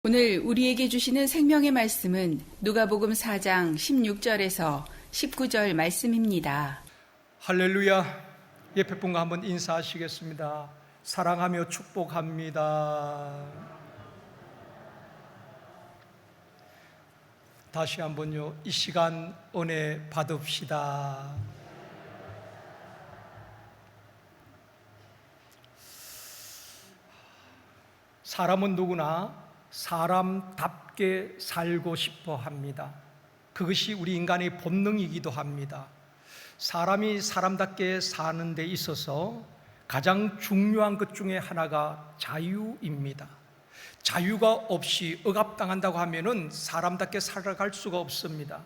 오늘 우리에게 주시는 생명의 말씀은 누가복음 4장 16절에서 19절 말씀입니다. 할렐루야. 옆에 분과 한번 인사하시겠습니다. 사랑하며 축복합니다. 다시 한번요, 이 시간 은혜 받읍시다. 사람은 누구나 사람답게 살고 싶어 합니다. 그것이 우리 인간의 본능이기도 합니다. 사람이 사람답게 사는 데 있어서 가장 중요한 것 중에 하나가 자유입니다. 자유가 없이 억압당한다고 하면은 사람답게 살아갈 수가 없습니다.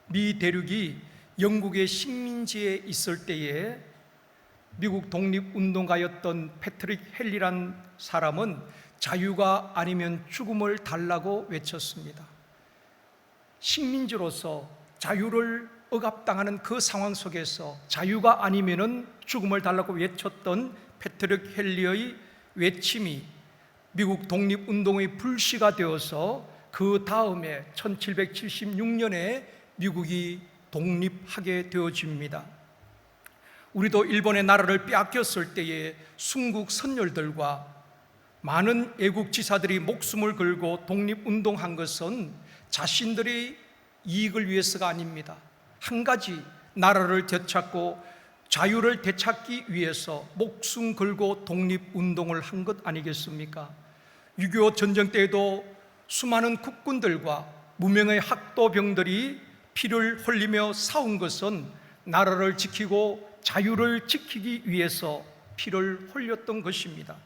미 대륙이 영국의 식민지에 있을 때에 미국 독립운동가였던 패트릭 헨리란 사람은 자유가 아니면 죽음을 달라고 외쳤습니다. 식민지로서 자유를 억압당하는 그 상황 속에서 자유가 아니면 죽음을 달라고 외쳤던 패트릭 헨리의 외침이 미국 독립운동의 불씨가 되어서 그 다음에 1776년에 미국이 독립하게 되어집니다. 우리도 일본의 나라를 빼앗겼을 때에 순국 선열들과 많은 애국 지사들이 목숨을 걸고 독립운동한 것은 자신들의 이익을 위해서가 아닙니다. 한 가지, 나라를 되찾고 자유를 되찾기 위해서 목숨 걸고 독립운동을 한 것 아니겠습니까? 6.25 전쟁 때에도 수많은 국군들과 무명의 학도병들이 피를 흘리며 싸운 것은 나라를 지키고 자유를 지키기 위해서 피를 흘렸던 것입니다.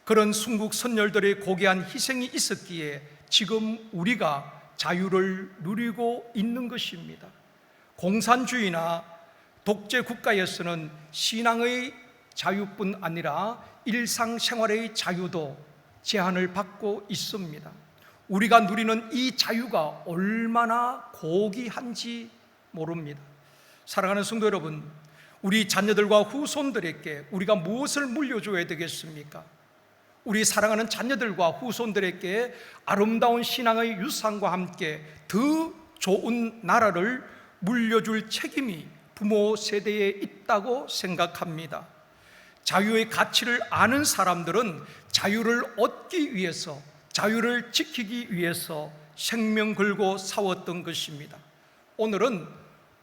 그런 순국 선열들의 고귀한 희생이 있었기에 지금 우리가 자유를 누리고 있는 것입니다. 공산주의나 독재 국가에서는 신앙의 자유뿐 아니라 일상생활의 자유도 제한을 받고 있습니다. 우리가 누리는 이 자유가 얼마나 고귀한지 모릅니다. 사랑하는 성도 여러분, 우리 자녀들과 후손들에게 우리가 무엇을 물려줘야 되겠습니까? 우리 사랑하는 자녀들과 후손들에게 아름다운 신앙의 유산과 함께 더 좋은 나라를 물려줄 책임이 부모 세대에 있다고 생각합니다. 자유의 가치를 아는 사람들은 자유를 얻기 위해서, 자유를 지키기 위해서 생명 걸고 싸웠던 것입니다. 오늘은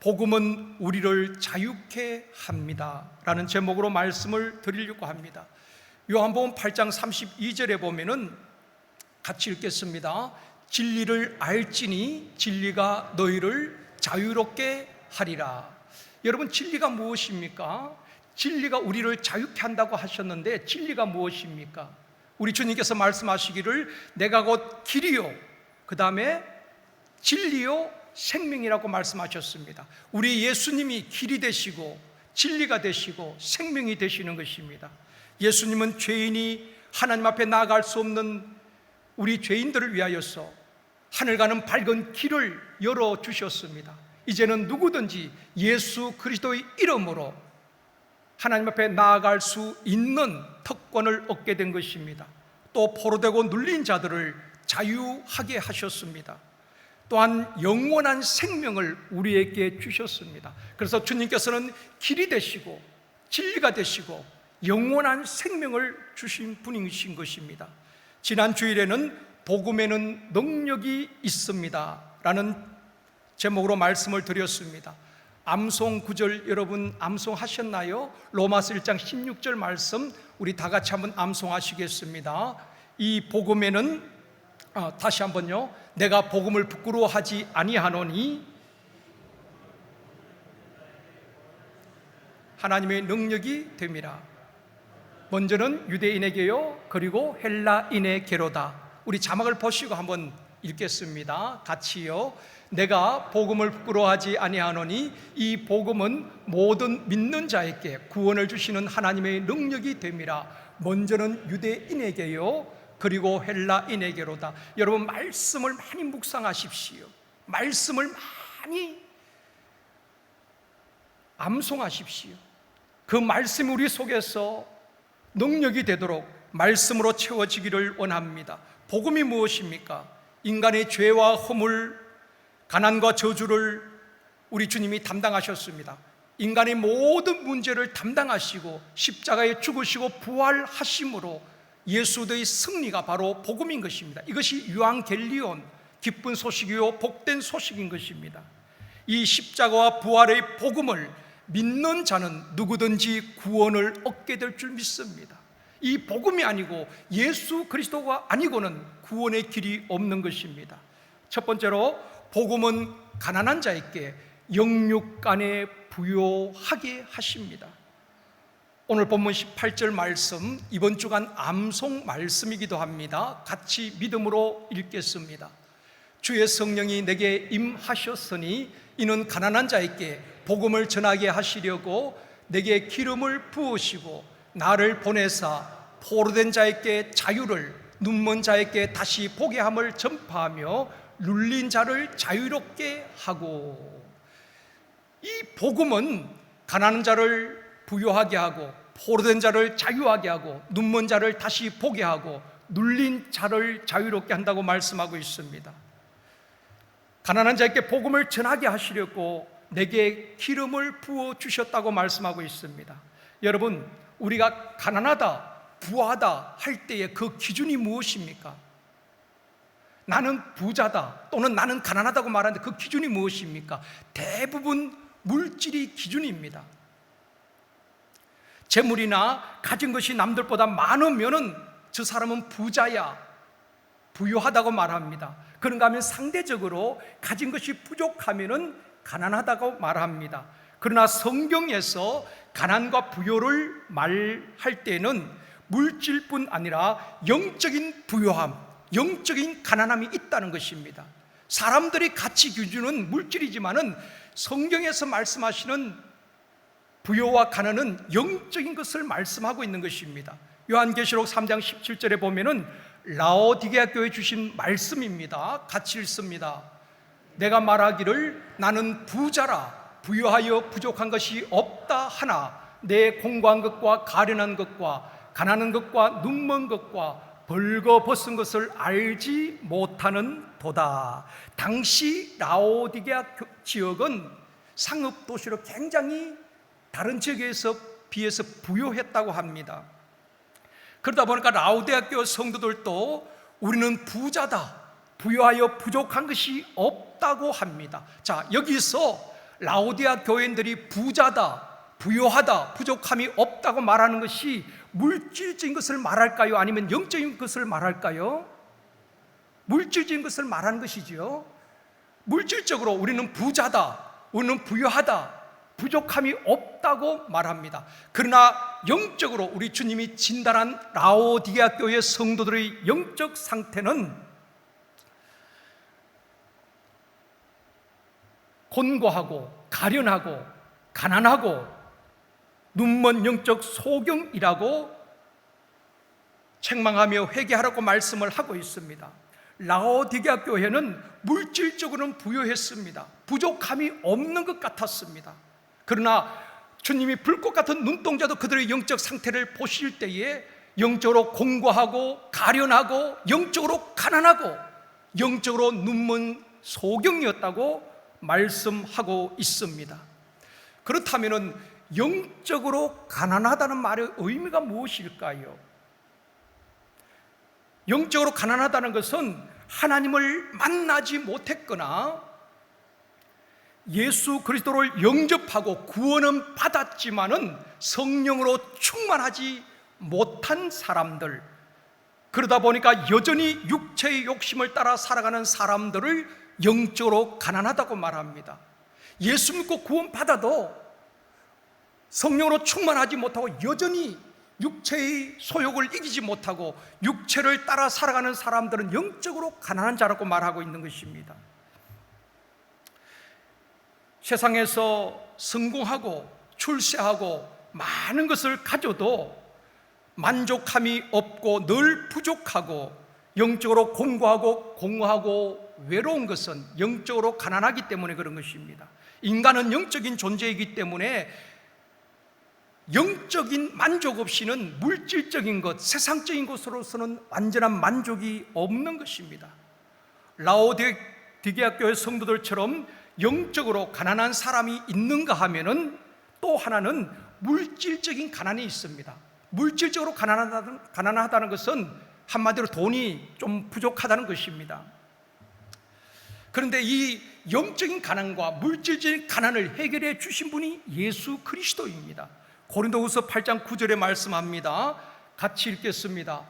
복음은 우리를 자유케 합니다 라는 제목으로 말씀을 드리려고 합니다. 요한복음 8장 32절에 보면은 같이 읽겠습니다. 진리를 알지니 진리가 너희를 자유롭게 하리라. 여러분, 진리가 무엇입니까? 진리가 우리를 자유케 한다고 하셨는데 진리가 무엇입니까? 우리 주님께서 말씀하시기를 내가 곧 길이요, 그 다음에 진리요, 생명이라고 말씀하셨습니다. 우리 예수님이 길이 되시고 진리가 되시고 생명이 되시는 것입니다. 예수님은 죄인이 하나님 앞에 나아갈 수 없는 우리 죄인들을 위하여서 하늘 가는 밝은 길을 열어주셨습니다. 이제는 누구든지 예수 그리스도의 이름으로 하나님 앞에 나아갈 수 있는 특권을 얻게 된 것입니다. 또 포로되고 눌린 자들을 자유하게 하셨습니다. 또한 영원한 생명을 우리에게 주셨습니다. 그래서 주님께서는 길이 되시고 진리가 되시고 영원한 생명을 주신 분이신 것입니다. 지난 주일에는 복음에는 능력이 있습니다 라는 제목으로 말씀을 드렸습니다. 암송 구절 여러분 암송하셨나요? 로마서 1장 16절 말씀 우리 다 같이 한번 암송하시겠습니다. 이 복음에는 다시 한번요. 내가 복음을 부끄러워하지 아니하노니 하나님의 능력이 됨이라. 먼저는 유대인에게요, 그리고 헬라인에게로다. 우리 자막을 보시고 한번 읽겠습니다. 같이요. 내가 복음을 부끄러워하지 아니하노니 이 복음은 모든 믿는 자에게 구원을 주시는 하나님의 능력이 됨이라. 먼저는 유대인에게요, 그리고 헬라인에게로다. 여러분, 말씀을 많이 묵상하십시오. 말씀을 많이 암송하십시오. 그 말씀이 우리 속에서 능력이 되도록 말씀으로 채워지기를 원합니다. 복음이 무엇입니까? 인간의 죄와 허물, 가난과 저주를 우리 주님이 담당하셨습니다. 인간의 모든 문제를 담당하시고 십자가에 죽으시고 부활하심으로 예수의 승리가 바로 복음인 것입니다. 이것이 유앙겔리온, 기쁜 소식이요 복된 소식인 것입니다. 이 십자가와 부활의 복음을 믿는 자는 누구든지 구원을 얻게 될 줄 믿습니다. 이 복음이 아니고 예수 그리스도가 아니고는 구원의 길이 없는 것입니다. 첫 번째로 복음은 가난한 자에게 영육간에 부요하게 하십니다. 오늘 본문 18절 말씀, 이번 주간 암송 말씀이기도 합니다. 같이 믿음으로 읽겠습니다. 주의 성령이 내게 임하셨으니 이는 가난한 자에게 복음을 전하게 하시려고 내게 기름을 부으시고 나를 보내사 포로된 자에게 자유를, 눈먼 자에게 다시 보게 함을 전파하며 눌린 자를 자유롭게 하고. 이 복음은 가난한 자를 부요하게 하고 포로된 자를 자유하게 하고 눈먼 자를 다시 보게 하고 눌린 자를 자유롭게 한다고 말씀하고 있습니다. 가난한 자에게 복음을 전하게 하시려고 내게 기름을 부어 주셨다고 말씀하고 있습니다. 여러분, 우리가 가난하다, 부하다 할 때의 그 기준이 무엇입니까? 나는 부자다 또는 나는 가난하다고 말하는데 그 기준이 무엇입니까? 대부분 물질이 기준입니다. 재물이나 가진 것이 남들보다 많으면은 저 사람은 부자야, 부유하다고 말합니다. 그런가 하면 상대적으로 가진 것이 부족하면은 가난하다고 말합니다. 그러나 성경에서 가난과 부요를 말할 때는 물질뿐 아니라 영적인 부요함, 영적인 가난함이 있다는 것입니다. 사람들이 가치 기준은 물질이지만은 성경에서 말씀하시는 부요와 가난은 영적인 것을 말씀하고 있는 것입니다. 요한계시록 3장 17절에 보면은 라오디게아 교회에 주신 말씀입니다. 같이 읽습니다. 내가 말하기를 나는 부자라 부유하여 부족한 것이 없다 하나 내 공고한 것과 가련한 것과 가난한 것과 눈먼 것과 벌거벗은 것을 알지 못하는 도다. 당시 라오디게아 지역은 상업 도시로 굉장히 다른 지역에 비해서 부유했다고 합니다. 그러다 보니까 라오디게아 교회 성도들도 우리는 부자다, 부유하여 부족한 것이 없다고 합니다. 자, 여기서 라오디게아 교인들이 부자다, 부유하다, 부족함이 없다고 말하는 것이 물질적인 것을 말할까요? 아니면 영적인 것을 말할까요? 물질적인 것을 말하는 것이지요. 물질적으로 우리는 부자다, 우리는 부유하다, 부족함이 없다고 말합니다. 그러나 영적으로 우리 주님이 진단한 라오디게아 교회 성도들의 영적 상태는 곤고하고 가련하고 가난하고 눈먼 영적 소경이라고 책망하며 회개하라고 말씀을 하고 있습니다. 라오디게아 교회는 물질적으로는 부유했습니다. 부족함이 없는 것 같았습니다. 그러나 주님이 불꽃 같은 눈동자도 그들의 영적 상태를 보실 때에 영적으로 곤고하고 가련하고 영적으로 가난하고 영적으로 눈먼 소경이었다고 말씀하고 있습니다. 그렇다면 영적으로 가난하다는 말의 의미가 무엇일까요? 영적으로 가난하다는 것은 하나님을 만나지 못했거나 예수 그리스도를 영접하고 구원은 받았지만은 성령으로 충만하지 못한 사람들, 그러다 보니까 여전히 육체의 욕심을 따라 살아가는 사람들을 영적으로 가난하다고 말합니다. 예수 믿고 구원 받아도 성령으로 충만하지 못하고 여전히 육체의 소욕을 이기지 못하고 육체를 따라 살아가는 사람들은 영적으로 가난한 자라고 말하고 있는 것입니다. 세상에서 성공하고 출세하고 많은 것을 가져도 만족함이 없고 늘 부족하고 영적으로 공고하고 공허하고 외로운 것은 영적으로 가난하기 때문에 그런 것입니다. 인간은 영적인 존재이기 때문에 영적인 만족 없이는 물질적인 것, 세상적인 것으로서는 완전한 만족이 없는 것입니다. 라오디게아 교회 성도들처럼 영적으로 가난한 사람이 있는가 하면은 또 하나는 물질적인 가난이 있습니다. 물질적으로 가난하다는 것은 한마디로 돈이 좀 부족하다는 것입니다. 그런데 이 영적인 가난과 물질적인 가난을 해결해 주신 분이 예수 그리스도입니다. 고린도후서 8장 9절에 말씀합니다. 같이 읽겠습니다.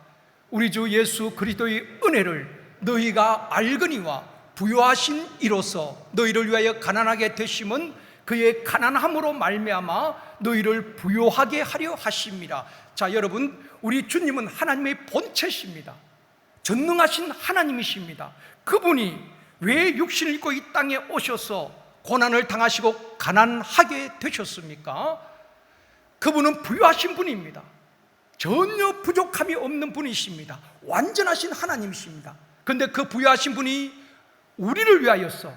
우리 주 예수 그리스도의 은혜를 너희가 알거니와 부요하신 이로써 너희를 위하여 가난하게 되심은 그의 가난함으로 말미암아 너희를 부요하게 하려 하심이라. 자, 여러분, 우리 주님은 하나님의 본체십니다. 전능하신 하나님이십니다. 그분이 왜 육신을 입고 이 땅에 오셔서 고난을 당하시고 가난하게 되셨습니까? 그분은 부유하신 분입니다. 전혀 부족함이 없는 분이십니다. 완전하신 하나님이십니다. 그런데 그 부유하신 분이 우리를 위하여서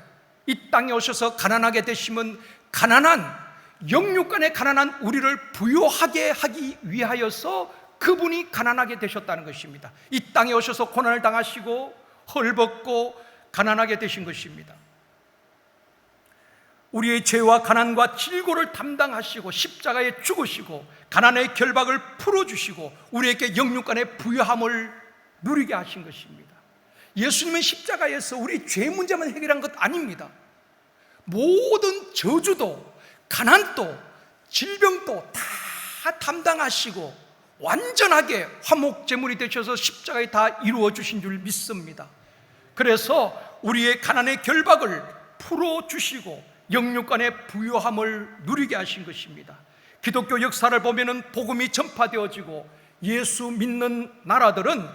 이 땅에 오셔서 가난하게 되시면 가난한 영육간에 가난한 우리를 부유하게 하기 위하여서 그분이 가난하게 되셨다는 것입니다. 이 땅에 오셔서 고난을 당하시고 헐벗고 가난하게 되신 것입니다. 우리의 죄와 가난과 질고를 담당하시고 십자가에 죽으시고 가난의 결박을 풀어주시고 우리에게 영육간의 부유함을 누리게 하신 것입니다. 예수님은 십자가에서 우리 죄 문제만 해결한 것 아닙니다. 모든 저주도 가난도 질병도 다 담당하시고 완전하게 화목제물이 되셔서 십자가에 다 이루어 주신 줄 믿습니다. 그래서 우리의 가난의 결박을 풀어주시고 영육간의 부유함을 누리게 하신 것입니다. 기독교 역사를 보면 복음이 전파되어지고 예수 믿는 나라들은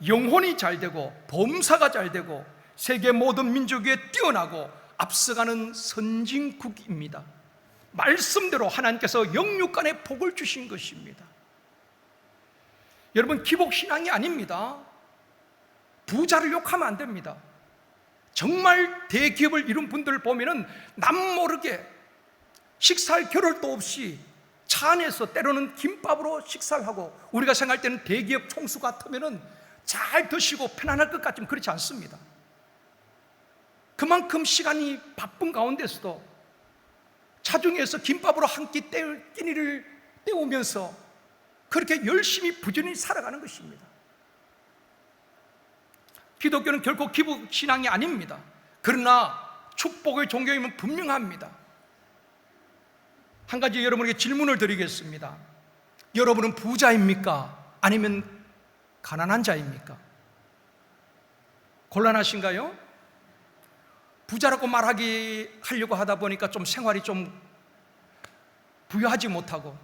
영혼이 잘 되고 범사가 잘 되고 세계 모든 민족에 뛰어나고 앞서가는 선진국입니다. 말씀대로 하나님께서 영육간의 복을 주신 것입니다. 여러분, 기복신앙이 아닙니다. 부자를 욕하면 안 됩니다. 정말 대기업을 이룬 분들을 보면은 남모르게 식사할 겨를도 없이 차 안에서 때로는 김밥으로 식사를 하고, 우리가 생각할 때는 대기업 총수 같으면은 잘 드시고 편안할 것 같지만 그렇지 않습니다. 그만큼 시간이 바쁜 가운데서도 차중에서 김밥으로 한 끼 끼니를 때우면서 그렇게 열심히 부지런히 살아가는 것입니다. 기독교는 결코 기복신앙이 아닙니다. 그러나 축복의 종교임은 분명합니다. 한 가지 여러분에게 질문을 드리겠습니다. 여러분은 부자입니까? 아니면 가난한 자입니까? 곤란하신가요? 부자라고 하려고 하다 보니까 좀 생활이 좀 부유하지 못하고,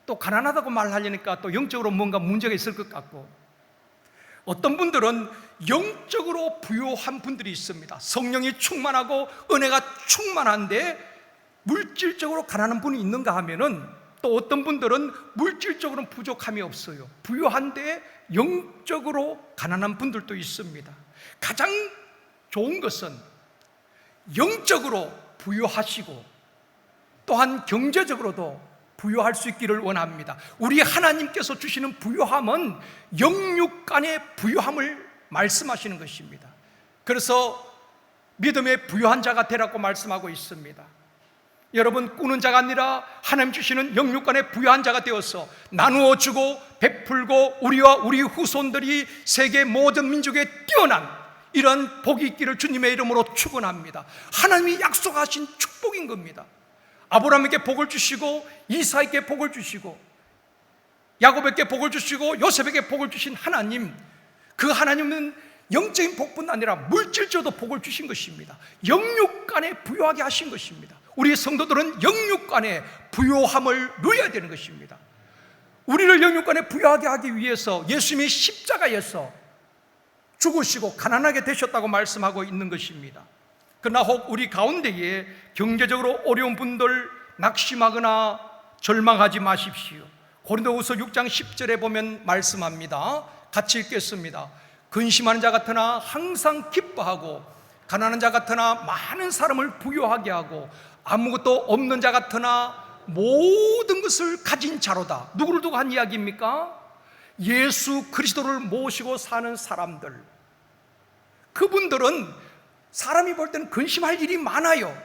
또 가난하다고 말하려니까 또 영적으로 뭔가 문제가 있을 것 같고, 어떤 분들은 영적으로 부유한 분들이 있습니다. 성령이 충만하고 은혜가 충만한데 물질적으로 가난한 분이 있는가 하면은, 또 어떤 분들은 물질적으로는 부족함이 없어요. 부유한데 영적으로 가난한 분들도 있습니다. 가장 좋은 것은 영적으로 부유하시고 또한 경제적으로도 부유할 수 있기를 원합니다. 우리 하나님께서 주시는 부유함은 영육간의 부유함을 말씀하시는 것입니다. 그래서 믿음의 부유한 자가 되라고 말씀하고 있습니다. 여러분, 꾸는 자가 아니라 하나님 주시는 영육간의 부유한 자가 되어서 나누어 주고 베풀고 우리와 우리 후손들이 세계 모든 민족에 뛰어난 이런 복이 있기를 주님의 이름으로 축원합니다. 하나님이 약속하신 축복인 겁니다. 아브라함에게 복을 주시고 이사에게 복을 주시고 야곱에게 복을 주시고 요셉에게 복을 주신 하나님, 그 하나님은 영적인 복뿐 아니라 물질적으로도 복을 주신 것입니다. 영육간에 부유하게 하신 것입니다. 우리 성도들은 영육간에 부유함을 누려야 되는 것입니다. 우리를 영육간에 부유하게 하기 위해서 예수님이 십자가에서 죽으시고 가난하게 되셨다고 말씀하고 있는 것입니다. 그러나 혹 우리 가운데에 경제적으로 어려운 분들 낙심하거나 절망하지 마십시오. 고린도후서 6장 10절에 보면 말씀합니다. 같이 읽겠습니다. 근심하는 자 같으나 항상 기뻐하고 가난한 자 같으나 많은 사람을 부유하게 하고 아무것도 없는 자 같으나 모든 것을 가진 자로다. 누구를 두고 한 이야기입니까? 예수 그리스도를 모시고 사는 사람들. 그분들은 사람이 볼 때는 근심할 일이 많아요.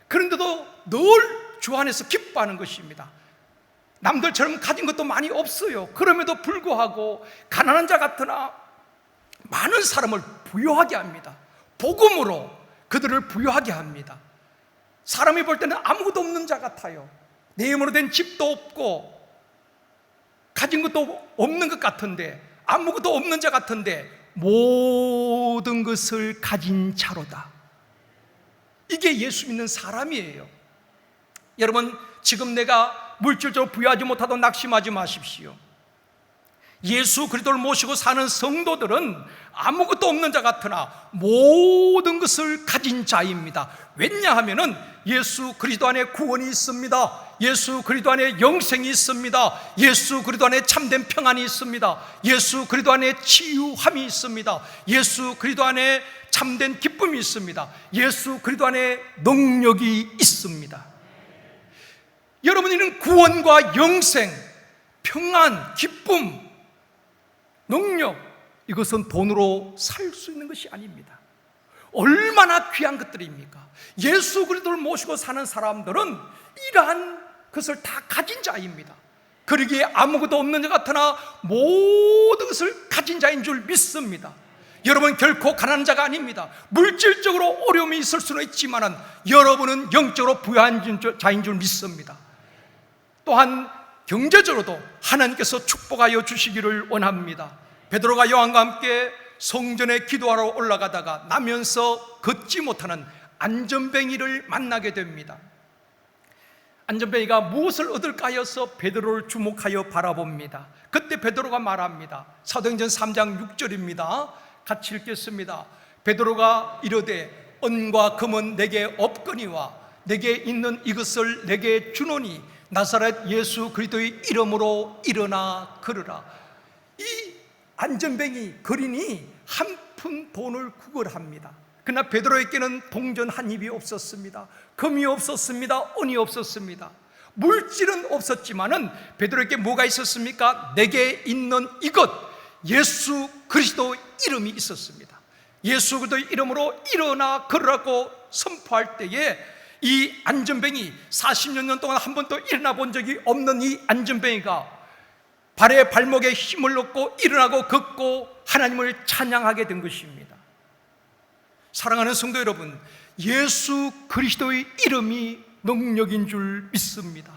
그런데도 늘 주 안에서 기뻐하는 것입니다. 남들처럼 가진 것도 많이 없어요. 그럼에도 불구하고 가난한 자 같으나 많은 사람을 부유하게 합니다. 복음으로 그들을 부유하게 합니다. 사람이 볼 때는 아무것도 없는 자 같아요. 내 힘으로 된 집도 없고 가진 것도 없는 것 같은데, 아무것도 없는 자 같은데 모든 것을 가진 자로다. 이게 예수 믿는 사람이에요. 여러분, 지금 내가 물질적으로 부유하지 못하도 낙심하지 마십시오. 예수 그리스도를 모시고 사는 성도들은 아무것도 없는 자 같으나 모든 것을 가진 자입니다. 왜냐하면 예수 그리스도 안에 구원이 있습니다. 예수 그리스도 안에 영생이 있습니다. 예수 그리스도 안에 참된 평안이 있습니다. 예수 그리스도 안에 치유함이 있습니다. 예수 그리스도 안에 참된 기쁨이 있습니다. 예수 그리스도 안에 능력이 있습니다. 여러분이는 구원과 영생, 평안, 기쁨, 능력, 이것은 돈으로 살 수 있는 것이 아닙니다. 얼마나 귀한 것들입니까? 예수 그리스도를 모시고 사는 사람들은 이러한 것을 다 가진 자입니다. 그러기에 아무것도 없는 자 같으나 모든 것을 가진 자인 줄 믿습니다. 여러분 결코 가난한 자가 아닙니다. 물질적으로 어려움이 있을 수는 있지만 여러분은 영적으로 부유한 자인 줄 믿습니다. 또한 경제적으로도 하나님께서 축복하여 주시기를 원합니다. 베드로가 요한과 함께 성전에 기도하러 올라가다가 나면서 걷지 못하는 안전뱅이를 만나게 됩니다. 안전뱅이가 무엇을 얻을까 하여서 베드로를 주목하여 바라봅니다. 그때 베드로가 말합니다. 사도행전 3장 6절입니다. 같이 읽겠습니다. 베드로가 이르되 은과 금은 내게 없거니와 내게 있는 이것을 내게 주노니 나사렛 예수 그리스도의 이름으로 일어나 걸으라. 이 안전뱅이 거린이 한 푼 돈을 구걸합니다. 그러나 베드로에게는 동전 한 입이 없었습니다. 금이 없었습니다. 은이 없었습니다. 물질은 없었지만은 베드로에게 뭐가 있었습니까? 내게 있는 이것, 예수 그리스도 이름이 있었습니다. 예수 그리스도의 이름으로 일어나 걸으라고 선포할 때에 이 안전뱅이 40년 동안 한 번도 일어나 본 적이 없는 이 안전뱅이가 발에 발목에 힘을 얻고 일어나고 걷고 하나님을 찬양하게 된 것입니다. 사랑하는 성도 여러분, 예수 그리스도의 이름이 능력인 줄 믿습니다.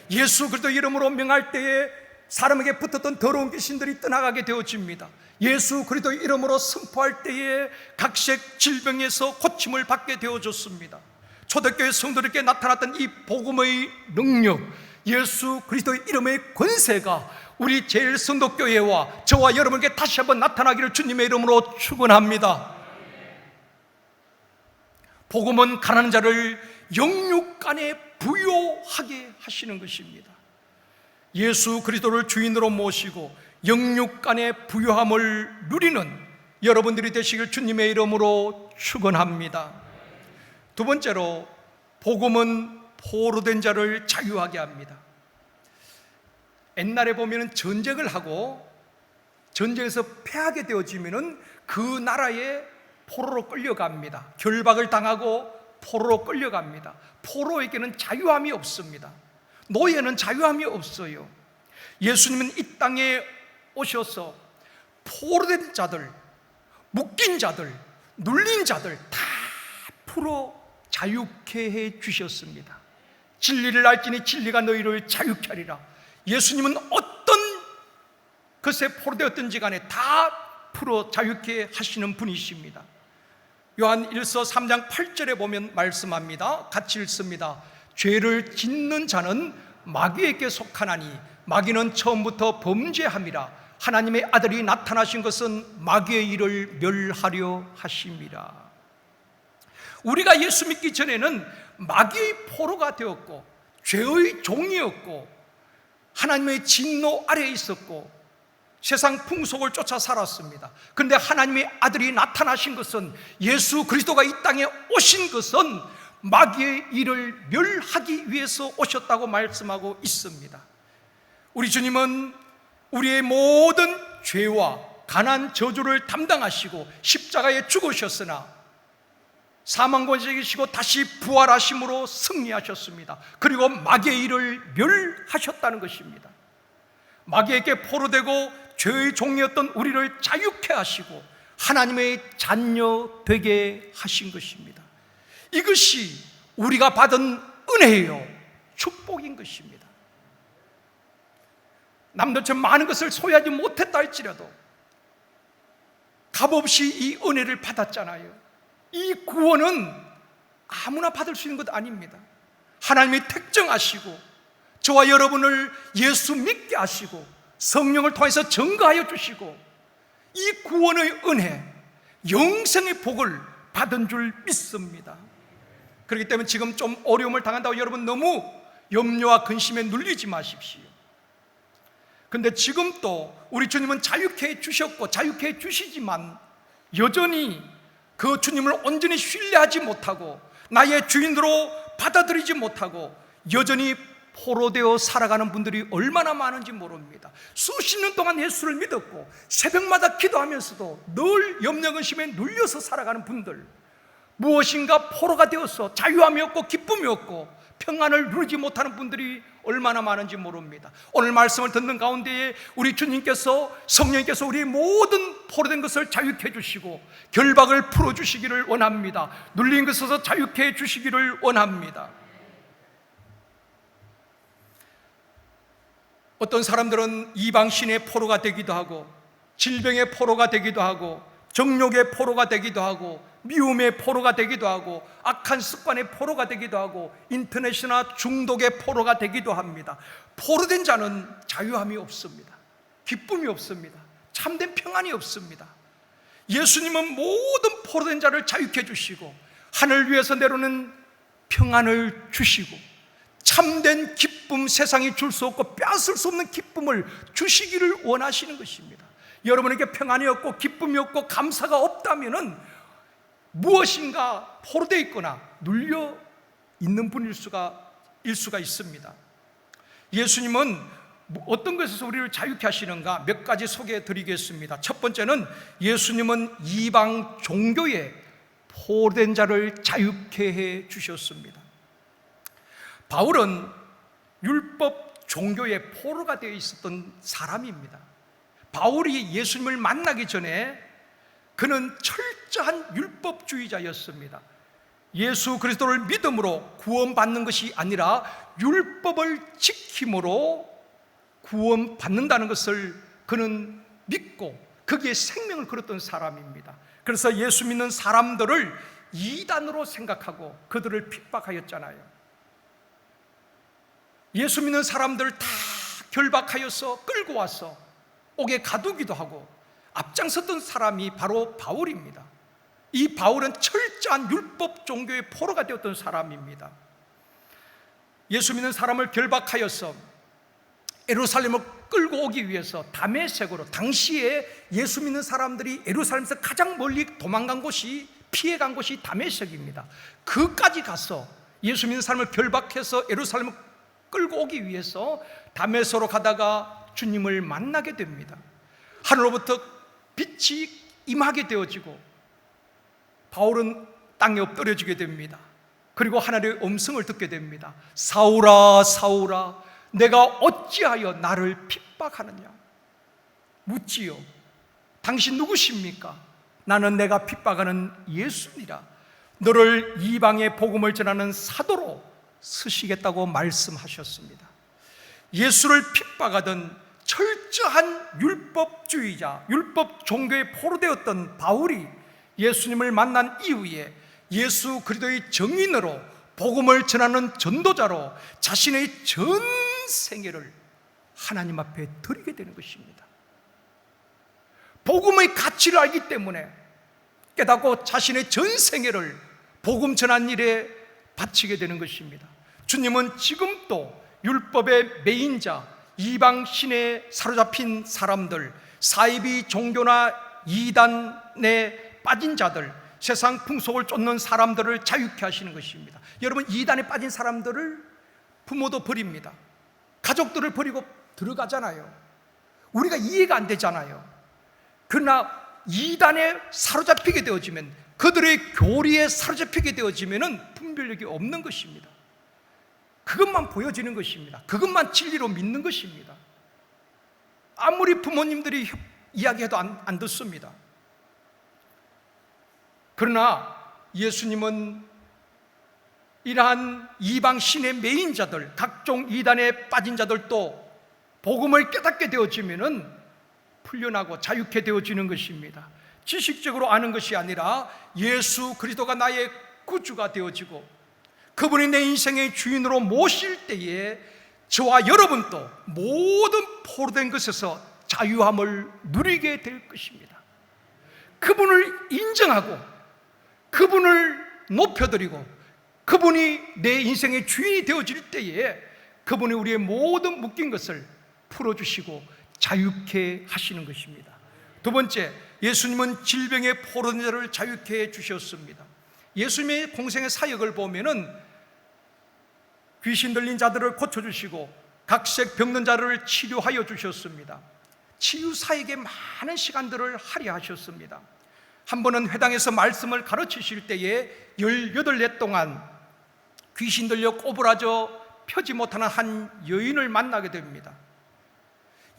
예수 그리스도의 이름으로 명할 때에 사람에게 붙었던 더러운 귀신들이 떠나가게 되어집니다. 예수 그리스도의 이름으로 선포할 때에 각색 질병에서 고침을 받게 되어졌습니다. 초대교회 성도들에게 나타났던 이 복음의 능력, 예수 그리스도의 이름의 권세가 우리 제일성도교회와 저와 여러분에게 다시 한번 나타나기를 주님의 이름으로 축원합니다. 복음은 가난한 자를 영육간에 부요하게 하시는 것입니다. 예수 그리스도를 주인으로 모시고 영육간의 부요함을 누리는 여러분들이 되시길 주님의 이름으로 축원합니다. 두 번째로, 복음은 포로된 자를 자유하게 합니다. 옛날에 보면 전쟁을 하고 전쟁에서 패하게 되어지면 그 나라에 포로로 끌려갑니다. 결박을 당하고 포로로 끌려갑니다. 포로에게는 자유함이 없습니다. 노예는 자유함이 없어요. 예수님은 이 땅에 오셔서 포로된 자들, 묶인 자들, 눌린 자들 다 풀어 자유케 해 주셨습니다. 진리를 알지니 진리가 너희를 자유케 하리라. 예수님은 어떤 것에 포로되었든지 간에 다 풀어 자유케 하시는 분이십니다. 요한 1서 3장 8절에 보면 말씀합니다. 같이 읽습니다. 죄를 짓는 자는 마귀에게 속하나니 마귀는 처음부터 범죄함이라. 하나님의 아들이 나타나신 것은 마귀의 일을 멸하려 하심이라. 우리가 예수 믿기 전에는 마귀의 포로가 되었고 죄의 종이었고 하나님의 진노 아래에 있었고 세상 풍속을 쫓아 살았습니다. 그런데 하나님의 아들이 나타나신 것은, 예수 그리스도가 이 땅에 오신 것은 마귀의 일을 멸하기 위해서 오셨다고 말씀하고 있습니다. 우리 주님은 우리의 모든 죄와 가난 저주를 담당하시고 십자가에 죽으셨으나 사망권세이시고 다시 부활하심으로 승리하셨습니다. 그리고 마귀의 일을 멸하셨다는 것입니다. 마귀에게 포로되고 죄의 종이었던 우리를 자유케 하시고 하나님의 자녀 되게 하신 것입니다. 이것이 우리가 받은 은혜요, 축복인 것입니다. 남들처럼 많은 것을 소유하지 못했다 할지라도 값없이 이 은혜를 받았잖아요. 이 구원은 아무나 받을 수 있는 것 아닙니다. 하나님이 택정하시고 저와 여러분을 예수 믿게 하시고 성령을 통해서 증거하여 주시고 이 구원의 은혜, 영생의 복을 받은 줄 믿습니다. 그렇기 때문에 지금 좀 어려움을 당한다고 여러분 너무 염려와 근심에 눌리지 마십시오. 그런데 지금 또 우리 주님은 자유케 해 주셨고 자유케 해 주시지만 여전히 그 주님을 온전히 신뢰하지 못하고 나의 주인으로 받아들이지 못하고 여전히 포로되어 살아가는 분들이 얼마나 많은지 모릅니다. 수십 년 동안 예수를 믿었고 새벽마다 기도하면서도 늘 염려근심에 눌려서 살아가는 분들, 무엇인가 포로가 되어서 자유함이 없고 기쁨이 없고 평안을 누리지 못하는 분들이 얼마나 많은지 모릅니다. 오늘 말씀을 듣는 가운데에 우리 주님께서, 성령님께서 우리 모든 포로된 것을 자유케 해주시고 결박을 풀어주시기를 원합니다. 눌린 것에서 자유케 해주시기를 원합니다. 어떤 사람들은 이방신의 포로가 되기도 하고 질병의 포로가 되기도 하고 정욕의 포로가 되기도 하고 미움의 포로가 되기도 하고 악한 습관의 포로가 되기도 하고 인터넷이나 중독의 포로가 되기도 합니다. 포로된 자는 자유함이 없습니다. 기쁨이 없습니다. 참된 평안이 없습니다. 예수님은 모든 포로된 자를 자유케 해주시고 하늘 위에서 내려오는 평안을 주시고 참된 기쁨, 세상이 줄 수 없고 빼앗을 수 없는 기쁨을 주시기를 원하시는 것입니다. 여러분에게 평안이 없고 기쁨이 없고 감사가 없다면은 무엇인가 포로되어 있거나 눌려 있는 분일 수가 있습니다. 예수님은 어떤 것에서 우리를 자유케 하시는가 몇 가지 소개해 드리겠습니다. 첫 번째는 예수님은 이방 종교의 포로된 자를 자유케 해 주셨습니다. 바울은 율법 종교의 포로가 되어 있었던 사람입니다. 바울이 예수님을 만나기 전에 그는 철저한 율법주의자였습니다. 예수 그리스도를 믿음으로 구원받는 것이 아니라 율법을 지킴으로 구원받는다는 것을 그는 믿고 거기에 생명을 걸었던 사람입니다. 그래서 예수 믿는 사람들을 이단으로 생각하고 그들을 핍박하였잖아요. 예수 믿는 사람들 다 결박하여서 끌고 와서 옥에 가두기도 하고 앞장섰던 사람이 바로 바울입니다. 이 바울은 철저한 율법 종교의 포로가 되었던 사람입니다. 예수 믿는 사람을 결박하여서 예루살렘을 끌고 오기 위해서 다메섹으로, 당시에 예수 믿는 사람들이 예루살렘에서 가장 멀리 도망간 곳이, 피해간 곳이 다메섹입니다. 그까지 가서 예수 믿는 사람을 결박해서 예루살렘을 끌고 오기 위해서 다메섹으로 가다가 주님을 만나게 됩니다. 하늘로부터 빛이 임하게 되어지고 바울은 땅에 엎드려지게 됩니다. 그리고 하나님의 음성을 듣게 됩니다. 사울아 사울아 내가 어찌하여 나를 핍박하느냐 묻지요. 당신 누구십니까? 나는 내가 핍박하는 예수니라. 너를 이방의 복음을 전하는 사도로 쓰시겠다고 말씀하셨습니다. 예수를 핍박하던 철저한 율법주의자, 율법 종교에 포로되었던 바울이 예수님을 만난 이후에 예수 그리스도의 증인으로 복음을 전하는 전도자로 자신의 전 생애를 하나님 앞에 드리게 되는 것입니다. 복음의 가치를 알기 때문에 깨닫고 자신의 전 생애를 복음 전한 일에 바치게 되는 것입니다. 주님은 지금도 율법의 매인자, 이방 신에 사로잡힌 사람들, 사이비 종교나 이단에 빠진 자들, 세상 풍속을 쫓는 사람들을 자유케 하시는 것입니다. 여러분, 이단에 빠진 사람들을 부모도 버립니다. 가족들을 버리고 들어가잖아요. 우리가 이해가 안 되잖아요. 그러나 이단에 사로잡히게 되어지면, 그들의 교리에 사로잡히게 되어지면 분별력이 없는 것입니다. 그것만 보여지는 것입니다. 그것만 진리로 믿는 것입니다. 아무리 부모님들이 이야기해도 안 듣습니다. 그러나 예수님은 이러한 이방 신의 매인자들, 각종 이단에 빠진 자들도 복음을 깨닫게 되어지면은 풀려나고 자유케 되어지는 것입니다. 지식적으로 아는 것이 아니라 예수 그리스도가 나의 구주가 되어지고 그분이 내 인생의 주인으로 모실 때에 저와 여러분도 모든 포로된 것에서 자유함을 누리게 될 것입니다. 그분을 인정하고 그분을 높여드리고 그분이 내 인생의 주인이 되어질 때에 그분이 우리의 모든 묶인 것을 풀어주시고 자유케 하시는 것입니다. 두 번째, 예수님은 질병에 포로된 자를 자유케 해주셨습니다. 예수님의 공생의 사역을 보면은 귀신 들린 자들을 고쳐주시고 각색 병든 자를 치료하여 주셨습니다. 치유 사역에 많은 시간들을 할애하셨습니다. 한 번은 회당에서 말씀을 가르치실 때에 18내 동안 귀신 들려 꼬부라져 펴지 못하는 한 여인을 만나게 됩니다.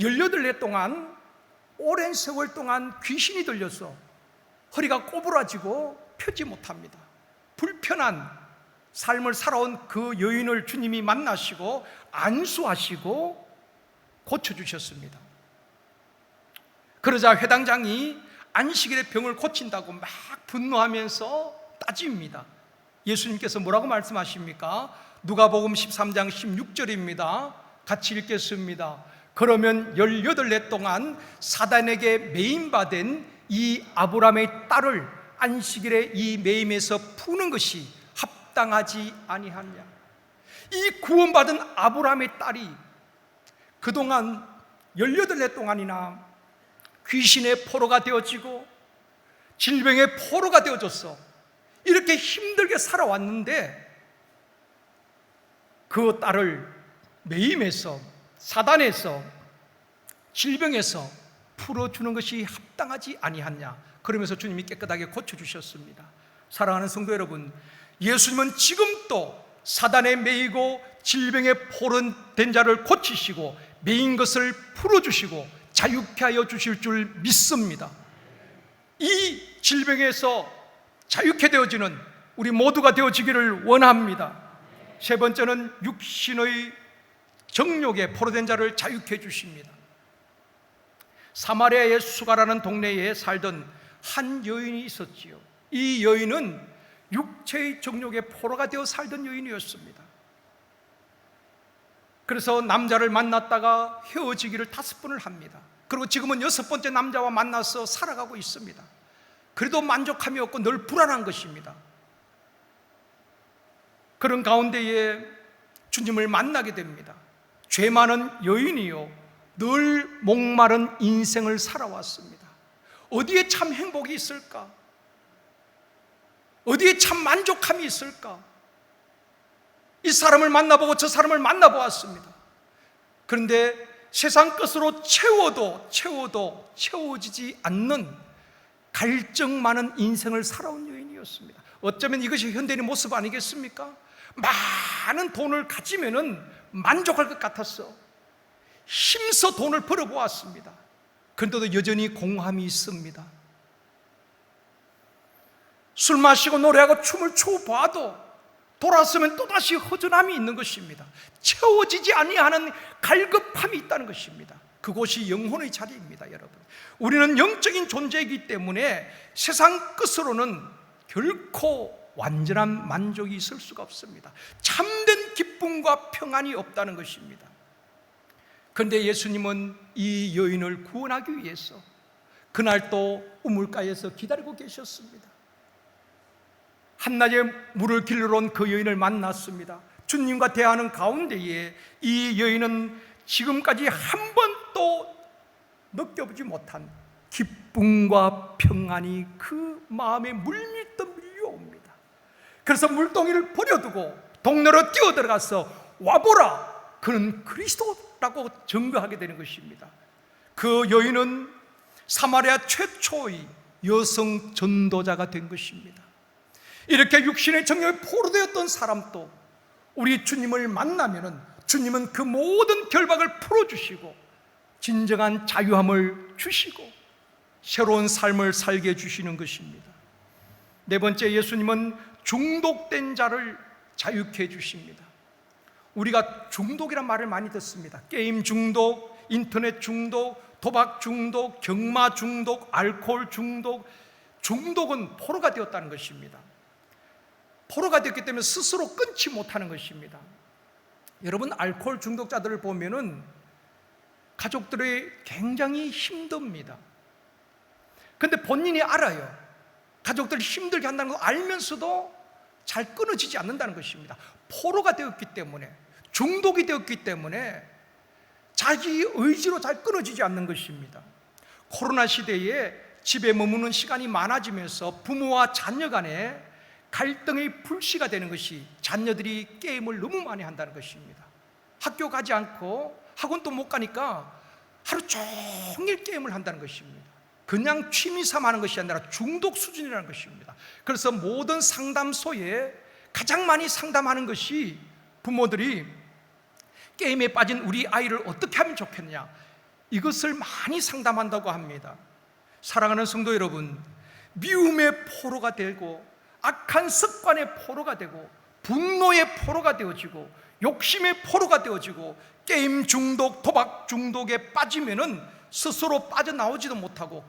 18내 동안, 오랜 세월 동안 귀신이 들려서 허리가 꼬부라지고 펴지 못합니다. 불편한 삶을 살아온 그 여인을 주님이 만나시고 안수하시고 고쳐주셨습니다. 그러자 회당장이 안식일에 병을 고친다고 막 분노하면서 따집니다. 예수님께서 뭐라고 말씀하십니까? 누가복음 13장 16절입니다. 같이 읽겠습니다. 그러면 18내 동안 사단에게 매임받은 이 아브라함의 딸을 안식일에 이 매임에서 푸는 것이 합당하지 아니하냐. 이 구원받은 아브라함의 딸이 그동안 18내 동안이나 귀신의 포로가 되어지고 질병의 포로가 되어졌어. 이렇게 힘들게 살아왔는데 그 딸을 매임에서, 사단에서, 질병에서 풀어주는 것이 합당하지 아니하냐. 그러면서 주님이 깨끗하게 고쳐주셨습니다. 사랑하는 성도 여러분, 예수님은 지금도 사단에 매이고 질병에 포로된 자를 고치시고 매인 것을 풀어주시고 자유케 하여 주실 줄 믿습니다. 이 질병에서 자유케 되어지는 우리 모두가 되어지기를 원합니다. 세 번째는 육신의 정욕에 포로된 자를 자유케 해주십니다. 사마리아의 수가라는 동네에 살던 한 여인이 있었지요. 이 여인은 육체의 정욕에 포로가 되어 살던 여인이었습니다. 그래서 남자를 만났다가 헤어지기를 5번을 합니다. 그리고 지금은 6번째 남자와 만나서 살아가고 있습니다. 그래도 만족함이 없고 늘 불안한 것입니다. 그런 가운데에 주님을 만나게 됩니다. 죄 많은 여인이요, 늘 목마른 인생을 살아왔습니다. 어디에 참 행복이 있을까? 어디에 참 만족함이 있을까? 이 사람을 만나보고 저 사람을 만나보았습니다. 그런데 세상 것으로 채워도 채워지지 않는 갈증 많은 인생을 살아온 여인이었습니다. 어쩌면 이것이 현대인의 모습 아니겠습니까? 많은 돈을 가지면은 만족할 것 같았어. 힘써 돈을 벌어보았습니다. 그런데도 여전히 공허함이 있습니다. 술 마시고 노래하고 춤을 춰 봐도 돌아서면 또다시 허전함이 있는 것입니다. 채워지지 아니하는 갈급함이 있다는 것입니다. 그곳이 영혼의 자리입니다, 여러분. 우리는 영적인 존재이기 때문에 세상 끝으로는 결코 완전한 만족이 있을 수가 없습니다. 참된 기쁨과 평안이 없다는 것입니다. 그런데 예수님은 이 여인을 구원하기 위해서 그날 또 우물가에서 기다리고 계셨습니다. 한낮에 물을 길러 온 그 여인을 만났습니다. 주님과 대하는 가운데에 이 여인은 지금까지 한 번도 느껴보지 못한 기쁨과 평안이 그 마음에 물밀듯 그래서 물동이를 버려두고 동네로 뛰어들어가서 와보라, 그는 그리스도라고 증거하게 되는 것입니다. 그 여인은 사마리아 최초의 여성 전도자가 된 것입니다. 이렇게 육신의 정욕에 포로되었던 사람도 우리 주님을 만나면은 주님은 그 모든 결박을 풀어주시고 진정한 자유함을 주시고 새로운 삶을 살게 해주시는 것입니다. 네 번째, 예수님은 중독된 자를 자유케 해주십니다. 우리가 중독이란 말을 많이 듣습니다. 게임 중독, 인터넷 중독, 도박 중독, 경마 중독, 알코올 중독. 중독은 포로가 되었다는 것입니다. 포로가 되었기 때문에 스스로 끊지 못하는 것입니다. 여러분, 알코올 중독자들을 보면은 가족들이 굉장히 힘듭니다. 근데 본인이 알아요. 가족들이 힘들게 한다는 걸 알면서도 잘 끊어지지 않는다는 것입니다. 포로가 되었기 때문에, 중독이 되었기 때문에 자기 의지로 잘 끊어지지 않는 것입니다. 코로나 시대에 집에 머무는 시간이 많아지면서 부모와 자녀 간에 갈등의 불씨가 되는 것이 자녀들이 게임을 너무 많이 한다는 것입니다. 학교 가지 않고 학원도 못 가니까 하루 종일 게임을 한다는 것입니다. 그냥 취미 삼아 하는 것이 아니라 중독 수준이라는 것입니다. 그래서 모든 상담소에 가장 많이 상담하는 것이 부모들이 게임에 빠진 우리 아이를 어떻게 하면 좋겠냐, 이것을 많이 상담한다고 합니다. 사랑하는 성도 여러분, 미움의 포로가 되고 악한 습관의 포로가 되고 분노의 포로가 되어지고 욕심의 포로가 되어지고 게임 중독, 도박 중독에 빠지면은 스스로 빠져나오지도 못하고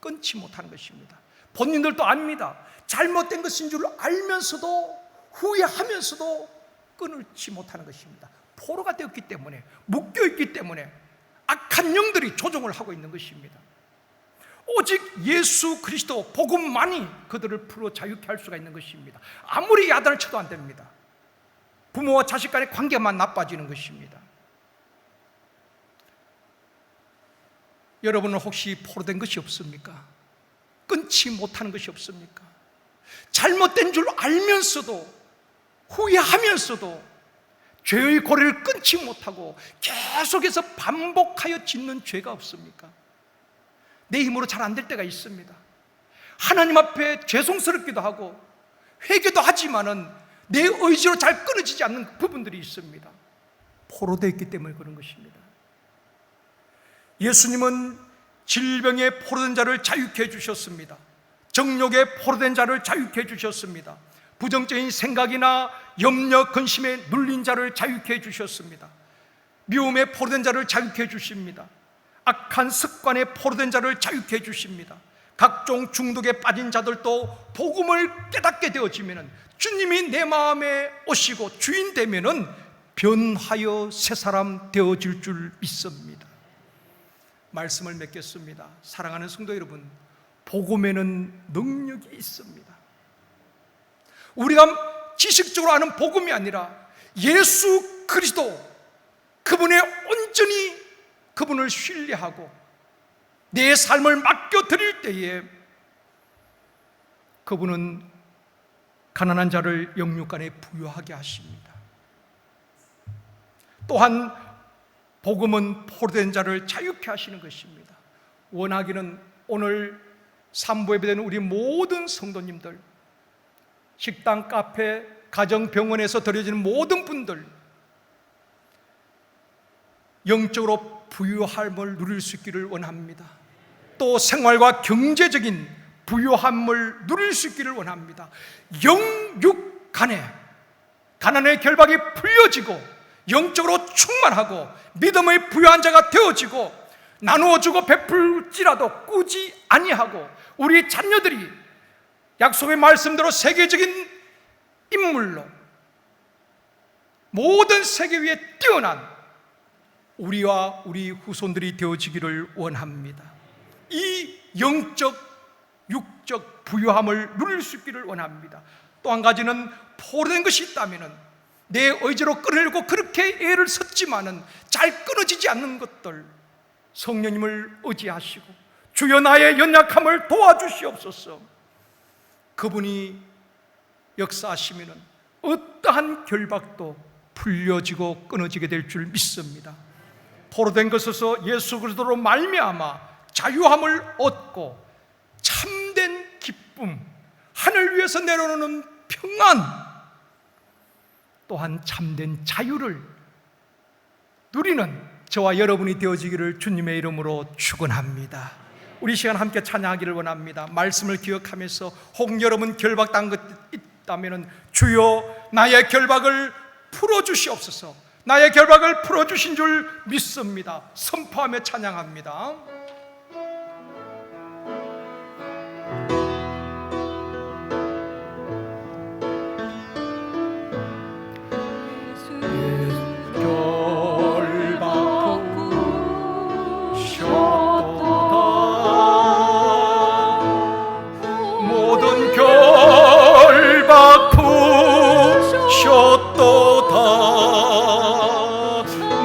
끊지 못하는 것입니다. 본인들도 압니다. 잘못된 것인 줄 알면서도 후회하면서도 끊지 못하는 것입니다. 포로가 되었기 때문에, 묶여있기 때문에 악한 영들이 조종을 하고 있는 것입니다. 오직 예수 그리스도 복음만이 그들을 풀어 자유케 할 수가 있는 것입니다. 아무리 야단을 쳐도 안 됩니다. 부모와 자식 간의 관계만 나빠지는 것입니다. 여러분은 혹시 포로된 것이 없습니까? 끊지 못하는 것이 없습니까? 잘못된 줄 알면서도 후회하면서도 죄의 고리를 끊지 못하고 계속해서 반복하여 짓는 죄가 없습니까? 내 힘으로 잘 안 될 때가 있습니다. 하나님 앞에 죄송스럽기도 하고 회개도 하지만은 내 의지로 잘 끊어지지 않는 부분들이 있습니다. 포로되어 있기 때문에 그런 것입니다. 예수님은 질병에 포로된 자를 자유케 해주셨습니다. 정욕에 포로된 자를 자유케 해주셨습니다. 부정적인 생각이나 염려, 근심에 눌린 자를 자유케 해주셨습니다. 미움에 포로된 자를 자유케 해주십니다. 악한 습관에 포로된 자를 자유케 해주십니다. 각종 중독에 빠진 자들도 복음을 깨닫게 되어지면 주님이 내 마음에 오시고 주인 되면 변하여 새 사람 되어질 줄 믿습니다. 말씀을 맺겠습니다. 사랑하는 성도 여러분, 복음에는 능력이 있습니다. 우리가 지식적으로 아는 복음이 아니라 예수 그리스도, 그분의 온전히 그분을 신뢰하고 내 삶을 맡겨드릴 때에 그분은 가난한 자를 영육간에 부유하게 하십니다. 또한 복음은 포로된 자를 자유케 하시는 것입니다. 원하기는 오늘 삼부 예배되는 우리 모든 성도님들, 식당, 카페, 가정, 병원에서 드려지는 모든 분들 영적으로 부유함을 누릴 수 있기를 원합니다. 또 생활과 경제적인 부유함을 누릴 수 있기를 원합니다. 영육 간에 가난의 결박이 풀려지고 영적으로 충만하고 믿음의 부유한 자가 되어지고 나누어주고 베풀지라도 꾸지 아니하고 우리 자녀들이 약속의 말씀대로 세계적인 인물로 모든 세계 위에 뛰어난 우리와 우리 후손들이 되어지기를 원합니다. 이 영적 육적 부유함을 누릴 수 있기를 원합니다. 또 한 가지는 포로된 것이 있다면 내 의지로 끊으려고 그렇게 애를 썼지만은 잘 끊어지지 않는 것들, 성령님을 의지하시고 주여 나의 연약함을 도와주시옵소서. 그분이 역사하시면은 어떠한 결박도 풀려지고 끊어지게 될 줄 믿습니다. 포로된 것에서 예수 그리스도로 말미암아 자유함을 얻고 참된 기쁨, 하늘 위에서 내려오는 평안, 또한 참된 자유를 누리는 저와 여러분이 되어지기를 주님의 이름으로 축원합니다. 우리 시간 함께 찬양하기를 원합니다. 말씀을 기억하면서 혹 여러분 결박당한 것 있다면 주여 나의 결박을 풀어주시옵소서. 나의 결박을 풀어주신 줄 믿습니다. 선포하며 찬양합니다.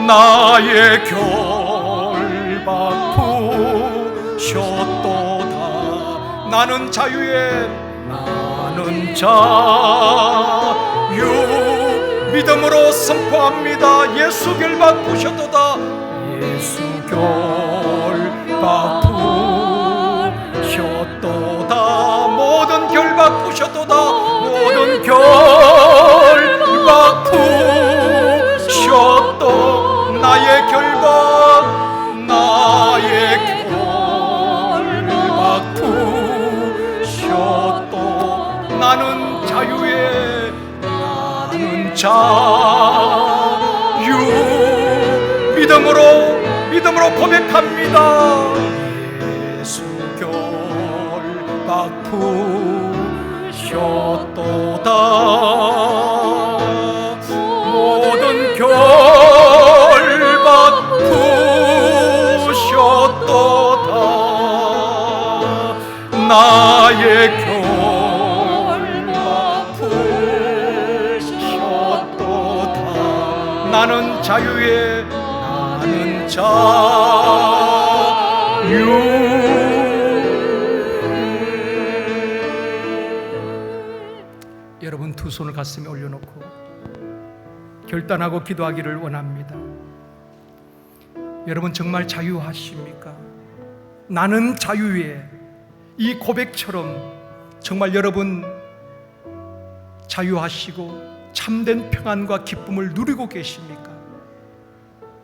나의 결박 푸셨도다. 나는 자유의 자유 믿음으로 선포합니다. 예수 결박 푸셨도다. 예수 결박 푸셨도다. 모든 결박 푸셨도다. 모든 결박 푸셨도다. 나의 결박 푸셨도. 나는 자유의 자유 믿음으로 고백합니다. 예수 결박 푸셨도다. 모든 결박 푸셨도다. 나의 결박 푸셨도다. 나는 자유의 자유. 여러분 두 손을 가슴에 올려놓고 결단하고 기도하기를 원합니다. 여러분 정말 자유하십니까? 나는 자유에 이 고백처럼 정말 여러분 자유하시고 참된 평안과 기쁨을 누리고 계십니까?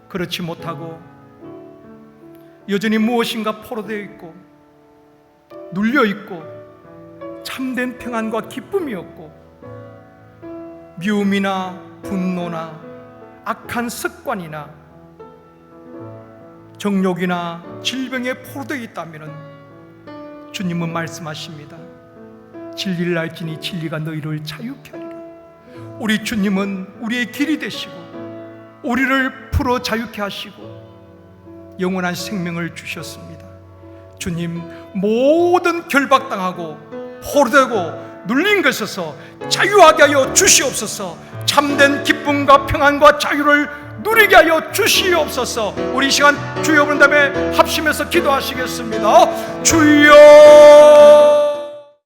그렇지 못하고 여전히 무엇인가 포로되어 있고 눌려 있고 참된 평안과 기쁨이 없고 미움이나 분노나 악한 습관이나 정욕이나 질병에 포로되어 있다면 주님은 말씀하십니다. 진리를 알지니 진리가 너희를 자유케 하리라. 우리 주님은 우리의 길이 되시고 우리를 풀어 자유케 하시고 영원한 생명을 주셨습니다. 주님 모든 결박당하고 포로되고 눌린 것에서 자유하게 하여 주시옵소서. 참된 기쁨과 평안과 자유를 누리게 하여 주시옵소서. 우리 이 시간 주여 부른 다음에 합심해서 기도하시겠습니다. 주여